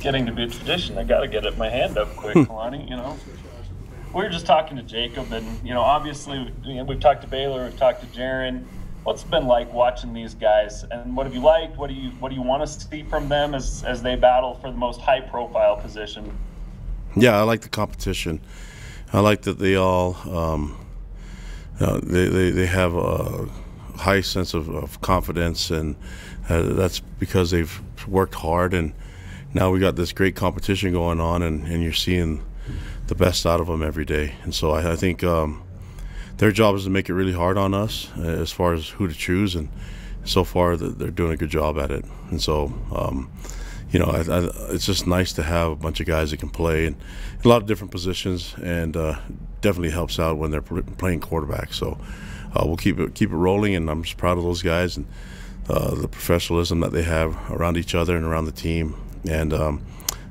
getting to be a tradition. I got to get my hand up quick, Kalani. We were just talking to Jacob, and obviously we've talked to Baylor, we've talked to Jaron. What's it been like watching these guys, and what have you liked? What do you want to see from them as they battle for the most high-profile position? Yeah, I like the competition. I like that they all they have a high sense of confidence, and that's because they've worked hard, and now we got this great competition going on, and you're seeing the best out of them every day. And so I think their job is to make it really hard on us as far as who to choose, and so far they're doing a good job at it. And so it's just nice to have a bunch of guys that can play in a lot of different positions, and definitely helps out when they're playing quarterback. So we'll keep it rolling, and I'm just proud of those guys and the professionalism that they have around each other and around the team, and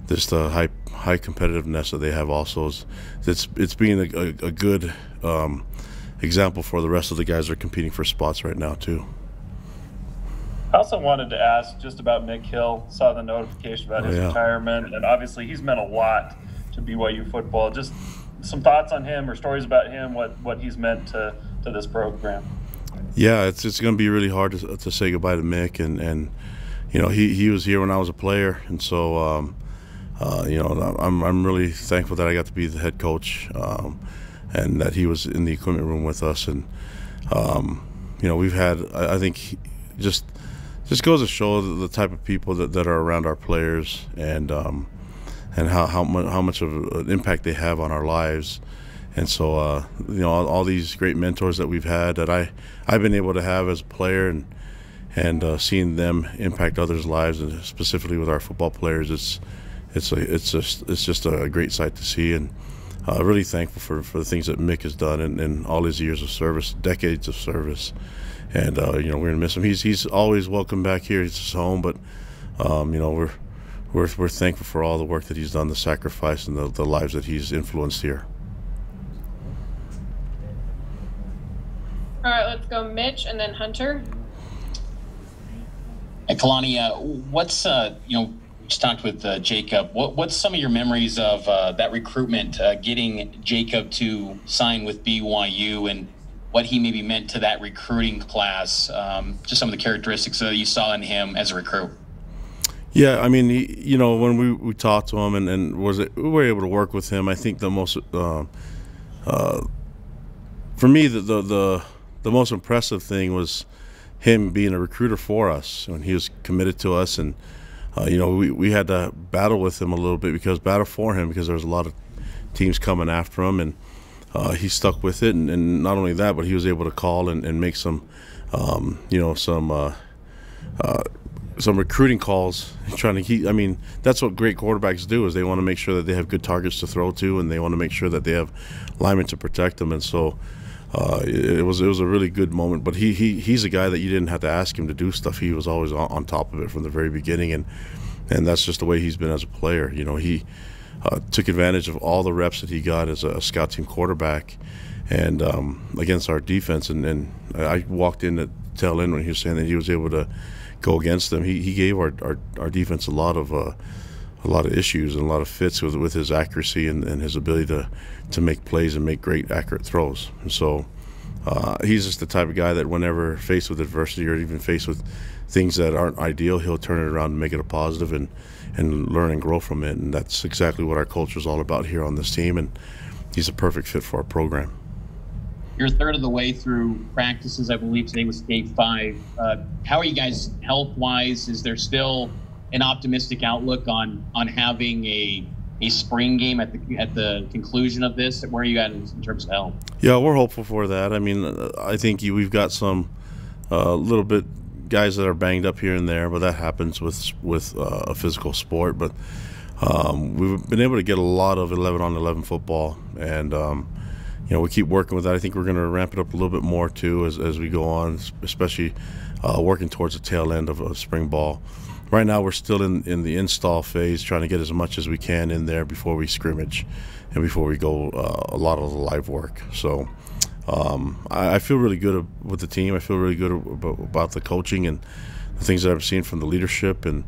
just the high competitiveness that they have also. It's being a good example for the rest of the guys that are competing for spots right now too. I also wanted to ask just about Mick Hill. Saw the notification about his retirement, and obviously he's meant a lot to BYU football. Just some thoughts on him or stories about him, what he's meant to this program. Yeah, it's going to be really hard to say goodbye to Mick, and he was here when I was a player, and so I'm really thankful that I got to be the head coach, and that he was in the equipment room with us, and we've had, I think, just goes to show the type of people that are around our players, and how much of an impact they have on our lives. And so all these great mentors that we've had, that I've been able to have as a player, and seeing them impact others' lives, and specifically with our football players, it's just a great sight to see, and really thankful for the things that Mick has done in all his years of service, decades of service. And we're gonna miss him. He's always welcome back here. It's his home, but we're thankful for all the work that he's done, the sacrifice, and the lives that he's influenced here. All right, let's go Mitch and then Hunter. Hey, Kalani, what's just talked with Jacob. What's some of your memories of that recruitment, getting Jacob to sign with BYU, and what he maybe meant to that recruiting class, just some of the characteristics that you saw in him as a recruit? Yeah, I mean, when we talked to him and we were able to work with him, I think the most, for me, the most impressive thing was him being a recruiter for us, when he was committed to us, and we had to battle with him a little bit, because there was a lot of teams coming after him, and he stuck with it, and not only that, but he was able to call and make some recruiting calls, trying to keep. I mean, that's what great quarterbacks do, is they want to make sure that they have good targets to throw to, and they want to make sure that they have linemen to protect them. And so it was a really good moment. But he's a guy that you didn't have to ask him to do stuff. He was always on top of it from the very beginning, and that's just the way he's been as a player. He took advantage of all the reps that he got as a scout team quarterback, and against our defense. And I walked in at tail end when he was saying that he was able to go against them. He gave our defense a lot of issues and a lot of fits with his accuracy and his ability to make plays and make great accurate throws. And so he's just the type of guy that whenever faced with adversity, or even faced with things that aren't ideal, he'll turn it around and make it a positive, and learn and grow from it. And that's exactly what our culture is all about here on this team, and he's a perfect fit for our program. You're a third of the way through practices. I believe today was day 5. How are you guys health-wise? Is there still an optimistic outlook on having a spring game at the conclusion of this? Where are you at in terms of health? Yeah, we're hopeful for that. I mean, I think we've got some little bit guys that are banged up here and there, but that happens with a physical sport. But we've been able to get a lot of 11-on-11 football, and we keep working with that. I think we're going to ramp it up a little bit more too as we go on, especially working towards the tail end of spring ball. Right now we're still in the install phase, trying to get as much as we can in there before we scrimmage and before we go a lot of the live work. So I feel really good with the team. I feel really good about the coaching and the things that I've seen from the leadership and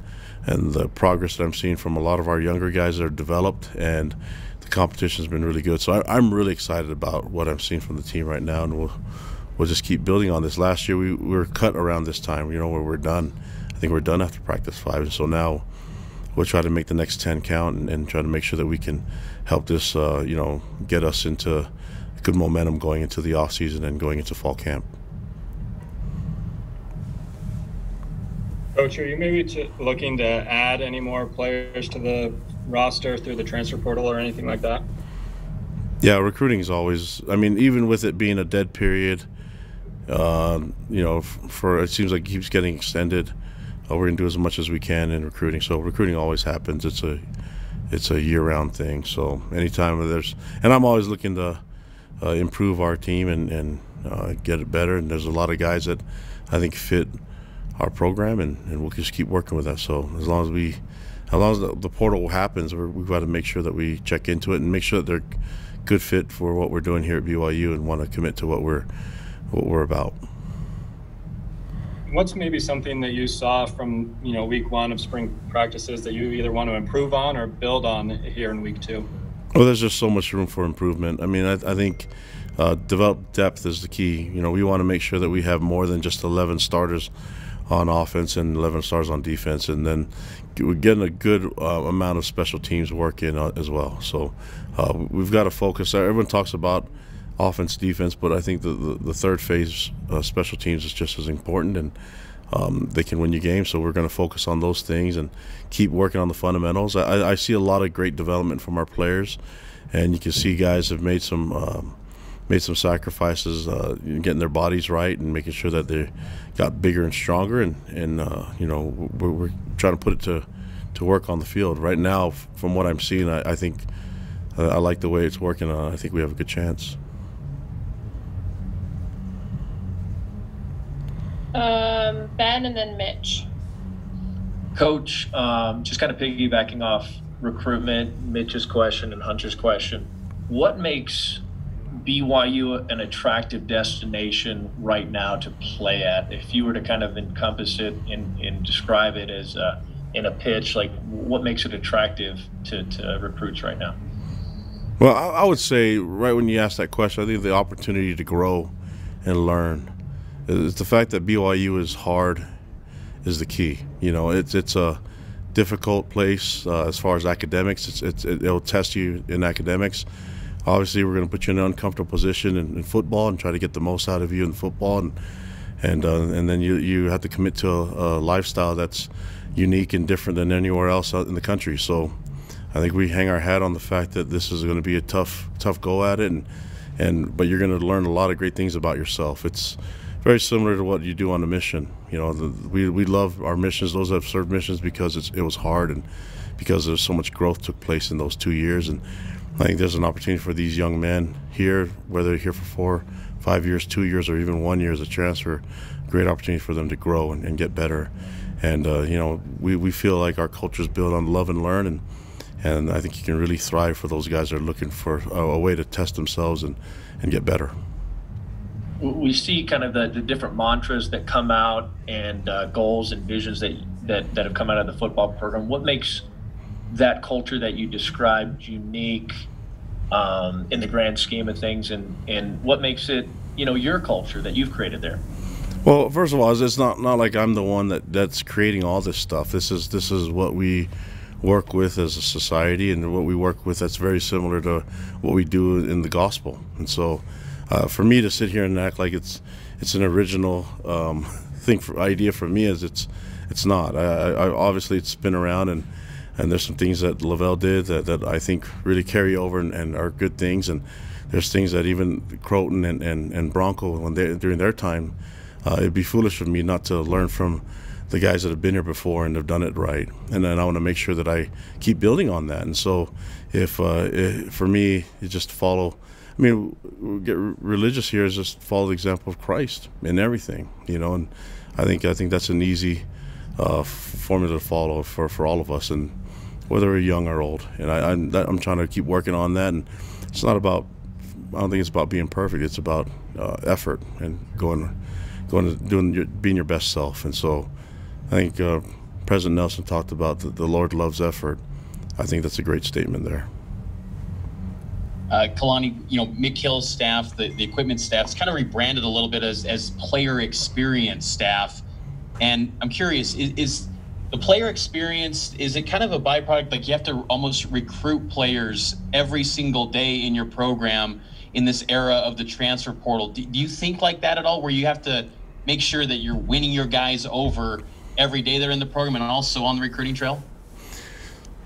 the progress that I'm seeing from a lot of our younger guys that are developed, and the competition has been really good. So I'm really excited about what I'm seeing from the team right now, and we'll just keep building on this. Last year we were cut around this time, where we're done. I think we're done after practice 5, and so now we'll try to make the next 10 count and try to make sure that we can help this, get us into good momentum going into the off season and going into fall camp. Coach, are you maybe looking to add any more players to the roster through the transfer portal or anything like that? Yeah, recruiting is always, even with it being a dead period, for it seems like it keeps getting extended. We're going to do as much as we can in recruiting. So recruiting always happens. It's a year-round thing. So anytime and I'm always looking to improve our team and get it better. And there's a lot of guys that I think fit our program, and we'll just keep working with that. So as long as the portal happens, we've got to make sure that we check into it and make sure that they're good fit for what we're doing here at BYU and want to commit to what we're about. What's maybe something that you saw from week 1 of spring practices that you either want to improve on or build on here in week 2? Well, there's just so much room for improvement. I think develop depth is the key. We want to make sure that we have more than just 11 starters on offense and 11 stars on defense, and then we're getting a good amount of special teams work in as well. So we've got to focus. Everyone talks about offense, defense, but I think the third phase special teams is just as important, and they can win you games. So we're going to focus on those things and keep working on the fundamentals. I see a lot of great development from our players, and you can see guys have made some sacrifices, getting their bodies right and making sure that they got bigger and stronger, and we're trying to put it to work on the field. Right now, from what I'm seeing, I think I like the way it's working. I think we have a good chance. Ben and then Mitch. Coach, just kind of piggybacking off recruitment, Mitch's question and Hunter's question, what makes BYU an attractive destination right now to play at? If you were to kind of encompass it and describe it as in a pitch, like what makes it attractive to recruits right now? Well, I would say right when you ask that question, I think the opportunity to grow and learn. It's the fact that BYU is hard is the key. It's a difficult place as far as academics. It'll test you in academics. Obviously, we're going to put you in an uncomfortable position in football and try to get the most out of you in football, and then you have to commit to a lifestyle that's unique and different than anywhere else out in the country. So I think we hang our hat on the fact that this is going to be a tough go at it, but you're going to learn a lot of great things about yourself. It's very similar to what you do on a mission. We love our missions, those that have served missions, because it was hard and because there's so much growth took place in those 2 years. And I think there's an opportunity for these young men here, whether they're here for 4, 5 years, 2 years, or even 1 year as a transfer, great opportunity for them to grow and get better. And we feel like our culture is built on love and learn, and I think you can really thrive for those guys that are looking for a way to test themselves and get better. We see kind of the different mantras that come out and goals and visions that have come out of the football program. What makes that culture that you described unique in the grand scheme of things, and what makes it your culture that you've created there? Well, first of all, it's not like I'm the one that's creating all this stuff. This is what we work with as a society, and what we work with that's very similar to what we do in the gospel. And so for me to sit here and act like it's an original idea for me, is it's not. I obviously it's been around, and there's some things that Lavelle did that I think really carry over and are good things, and there's things that even Croton and Bronco, during their time, it'd be foolish of me not to learn from the guys that have been here before and have done it right. And then I want to make sure that I keep building on that. And so if for me, you just follow, get religious here is just follow the example of Christ in everything, and I think that's an easy formula to follow for all of us, and whether we're young or old. And I'm trying to keep working on that, and it's not about, I don't think it's about being perfect. It's about effort and being your best self. And so think President Nelson talked about the Lord loves effort. I think that's a great statement there. Kalani, Mick Hill's staff, the equipment staff, is kind of rebranded a little bit as player experience staff. And I'm curious, is the player experience, is it kind of a byproduct, like you have to almost recruit players every single day in your program in this era of the transfer portal? Do you think like that at all, where you have to make sure that you're winning your guys over every day they're in the program and also on the recruiting trail?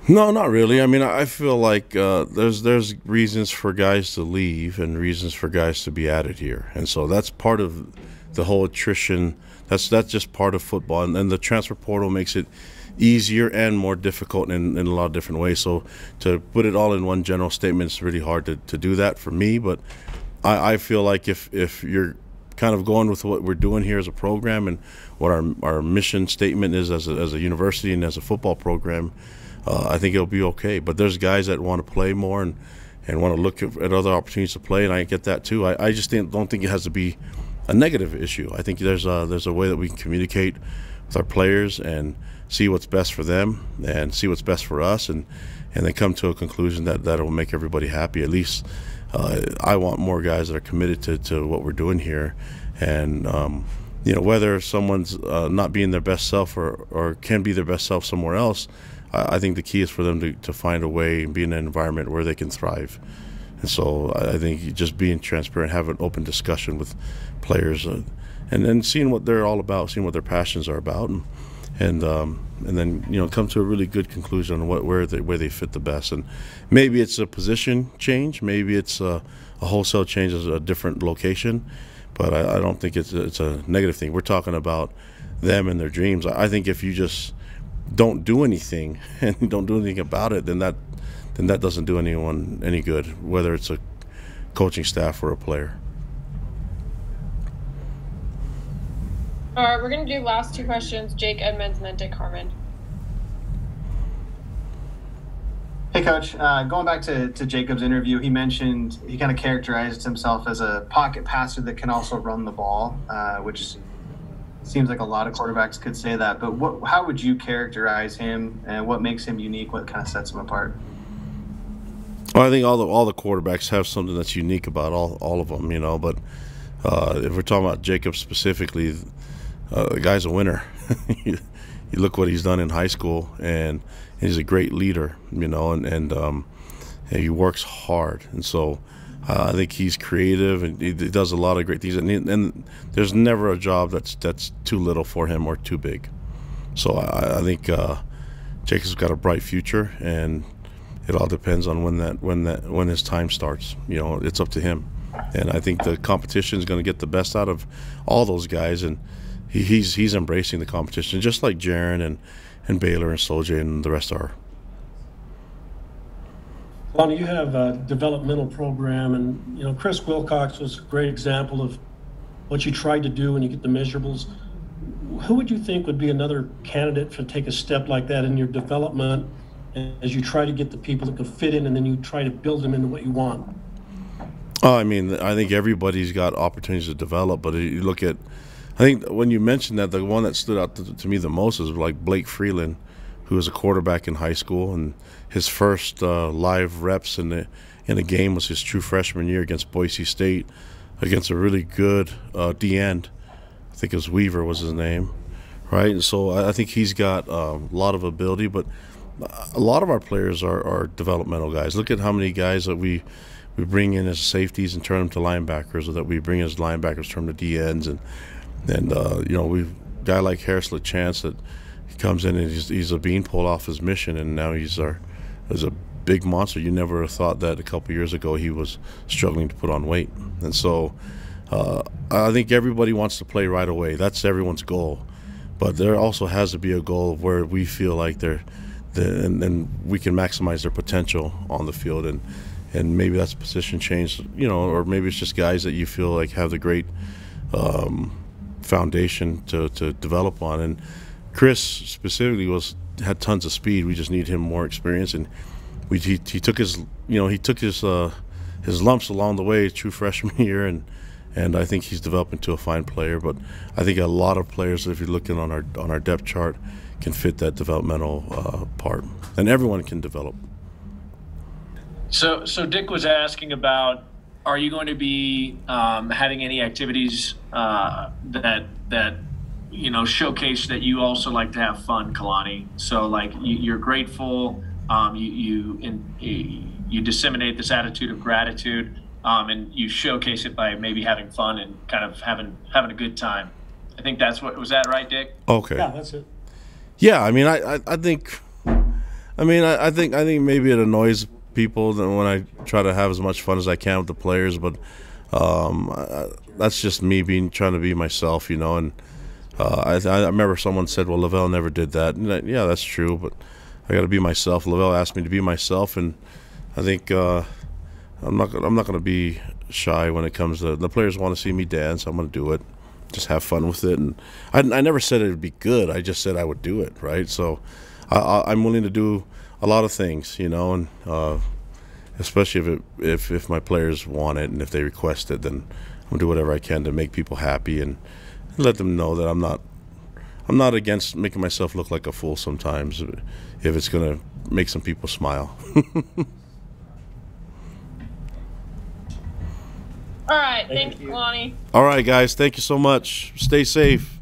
No, not really. I mean, I feel like there's reasons for guys to leave and reasons for guys to be added here, and so that's part of the whole attrition. That's just part of football, and the transfer portal makes it easier and more difficult in a lot of different ways. So to put it all in one general statement, it's really hard to do that for me. But I feel like if you're kind of going with what we're doing here as a program and what our mission statement is as a university and as a football program, I think it'll be okay. But there's guys that want to play more and want to look at other opportunities to play, and I get that too. I just don't think it has to be a negative issue. I think there's a way that we can communicate with our players and see what's best for them and see what's best for us, and then come to a conclusion that will make everybody happy. At least I want more guys that are committed to what we're doing here, and whether someone's not being their best self or can be their best self somewhere else, I think the key is for them to find a way and be in an environment where they can thrive. And so I think just being transparent, have an open discussion with players, and then seeing what they're all about, seeing what their passions are about, and then come to a really good conclusion on where they fit the best. And maybe it's a position change, maybe it's a wholesale change as a different location, but I don't think it's a negative thing. We're talking about them and their dreams. I think if you just don't do anything and don't do anything about it, then that doesn't do anyone any good, whether it's a coaching staff or a player. All right, we're going to do last two questions, Jake Edmonds and then Dick Harmon. Hey, Coach. Going back to Jacob's interview, he mentioned he kind of characterized himself as a pocket passer that can also run the ball, which seems like a lot of quarterbacks could say that. But how would you characterize him, and what makes him unique? What kind of sets him apart? Well, I think all the quarterbacks have something that's unique about all of them, But if we're talking about Jacob specifically, the guy's a winner. You look what he's done in high school, and he's a great leader, and he works hard. And so I think he's creative, and he does a lot of great things. And there's never a job that's too little for him or too big. So I think Jacob's got a bright future, and it all depends on when his time starts. It's up to him. And I think the competition is going to get the best out of all those guys, and he's embracing the competition, just like Jaron and Baylor and Soj and the rest are. Kalani, you have a developmental program, and Chris Wilcox was a great example of what you tried to do when you get the measurables. Who would you think would be another candidate to take a step like that in your development as you try to get the people that could fit in, and then you try to build them into what you want? I think everybody's got opportunities to develop, but you look at, I think when you mentioned that, the one that stood out to me the most is like Blake Freeland, who was a quarterback in high school, and his first live reps in a game was his true freshman year against Boise State, against a really good D-end. I think it was Weaver was his name, right? And so I think he's got a lot of ability, but a lot of our players are developmental guys. Look at how many guys that we bring in as safeties and turn them to linebackers, or that we bring as linebackers, turn them to D-ends, and we've a guy like Harris LaChance that he comes in and he's a beanpole off his mission, and now he's a big monster. You never thought that a couple years ago he was struggling to put on weight. And so I think everybody wants to play right away. That's everyone's goal. But there also has to be a goal of where we feel like and we can maximize their potential on the field, and maybe that's a position change, or maybe it's just guys that you feel like have the great foundation to develop on. And Chris specifically had tons of speed. We just need him more experience, and he took his lumps along the way, true freshman year, and and I think he's developing to a fine player. But I think a lot of players, if you're looking on our depth chart, can fit that developmental part, and everyone can develop. So Dick was asking about, are you going to be having any activities that showcase that you also like to have fun, Kalani? So like you're grateful, you disseminate this attitude of gratitude, and you showcase it by maybe having fun and kind of having a good time. I think that's what was that right, Dick? Okay. Yeah, that's it. Yeah, I mean, I think maybe it annoys people that when I try to have as much fun as I can with the players, but that's just me trying to be myself, And I remember someone said, "Well, Lavelle never did that." And yeah, that's true, but I got to be myself. Lavelle asked me to be myself, and I think I'm not going to be shy when it comes to the players want to see me dance. I'm going to do it. Just have fun with it, and I never said it would be good. I just said I would do it, right? So I'm willing to do a lot of things, and especially if my players want it and if they request it, then I'm gonna do whatever I can to make people happy and let them know that I'm not against making myself look like a fool sometimes if it's gonna make some people smile. All right, thanks, Kalani. All right, guys, thank you so much. Stay safe.